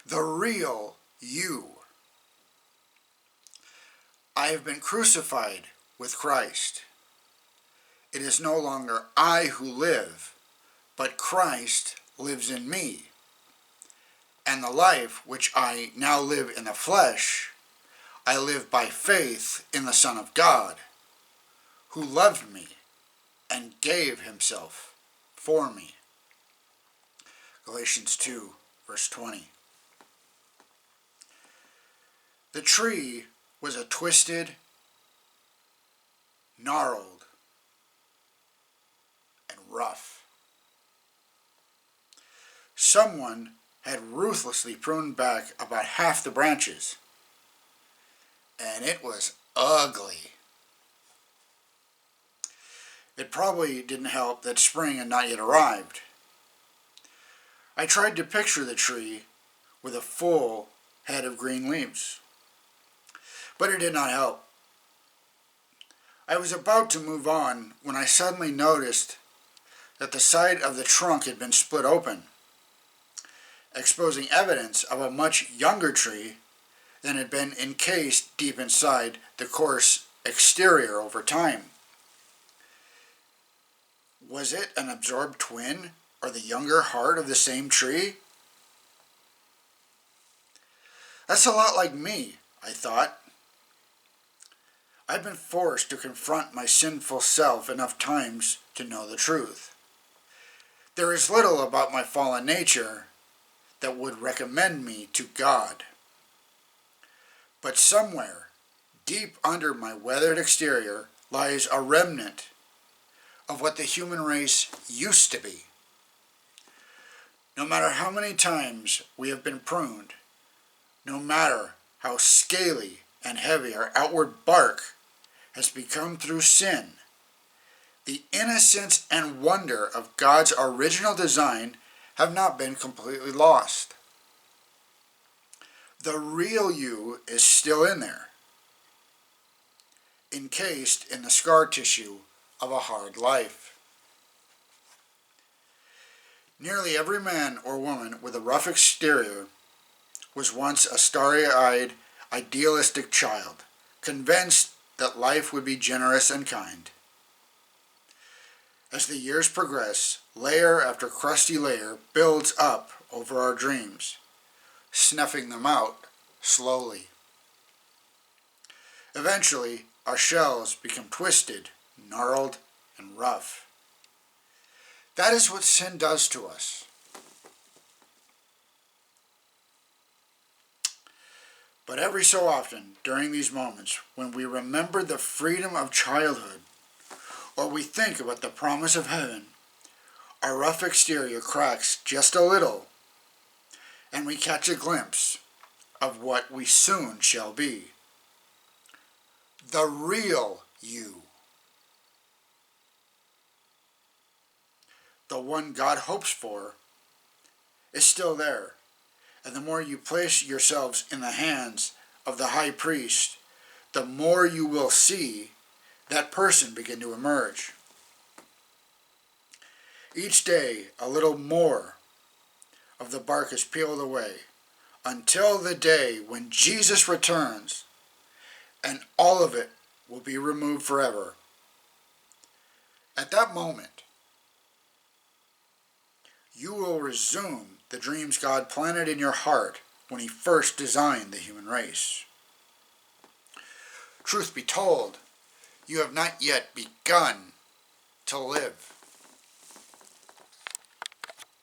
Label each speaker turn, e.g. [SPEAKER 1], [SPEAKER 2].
[SPEAKER 1] the real you. I have been crucified with Christ. It is no longer I who live, but Christ lives in me. And the life which I now live in the flesh, I live by faith in the Son of God, who loved me and gave himself for me. Galatians 2, verse 20. The tree was a twisted, gnarled, and rough. Someone had ruthlessly pruned back about half the branches, and it was ugly. It probably didn't help that spring had not yet arrived. I tried to picture the tree with a full head of green leaves, but it did not help. I was about to move on when I suddenly noticed that the side of the trunk had been split open, exposing evidence of a much younger tree than had been encased deep inside the coarse exterior over time. Was it an absorbed twin, or the younger heart of the same tree? That's a lot like me, I thought. I've been forced to confront my sinful self enough times to know the truth. There is little about my fallen nature that would recommend me to God. But somewhere, deep under my weathered exterior, lies a remnant of what the human race used to be. No matter how many times we have been pruned, no matter how scaly and heavy our outward bark has become through sin, the innocence and wonder of God's original design have not been completely lost. The real you is still in there, encased in the scar tissue of a hard life. Nearly every man or woman with a rough exterior was once a starry-eyed, idealistic child, convinced that life would be generous and kind. As the years progress, layer after crusty layer builds up over our dreams, snuffing them out slowly. Eventually, our shells become twisted, gnarled, and rough. That is what sin does to us. But every so often, during these moments, when we remember the freedom of childhood, or we think about the promise of heaven, our rough exterior cracks just a little, and we catch a glimpse of what we soon shall be. The real you. The one God hopes for is still there. And the more you place yourselves in the hands of the high priest, the more you will see that person begin to emerge. Each day, a little more of the bark is peeled away, until the day when Jesus returns, and all of it will be removed forever. At that moment, you will resume the dreams God planted in your heart when he first designed the human race. Truth be told, you have not yet begun to live.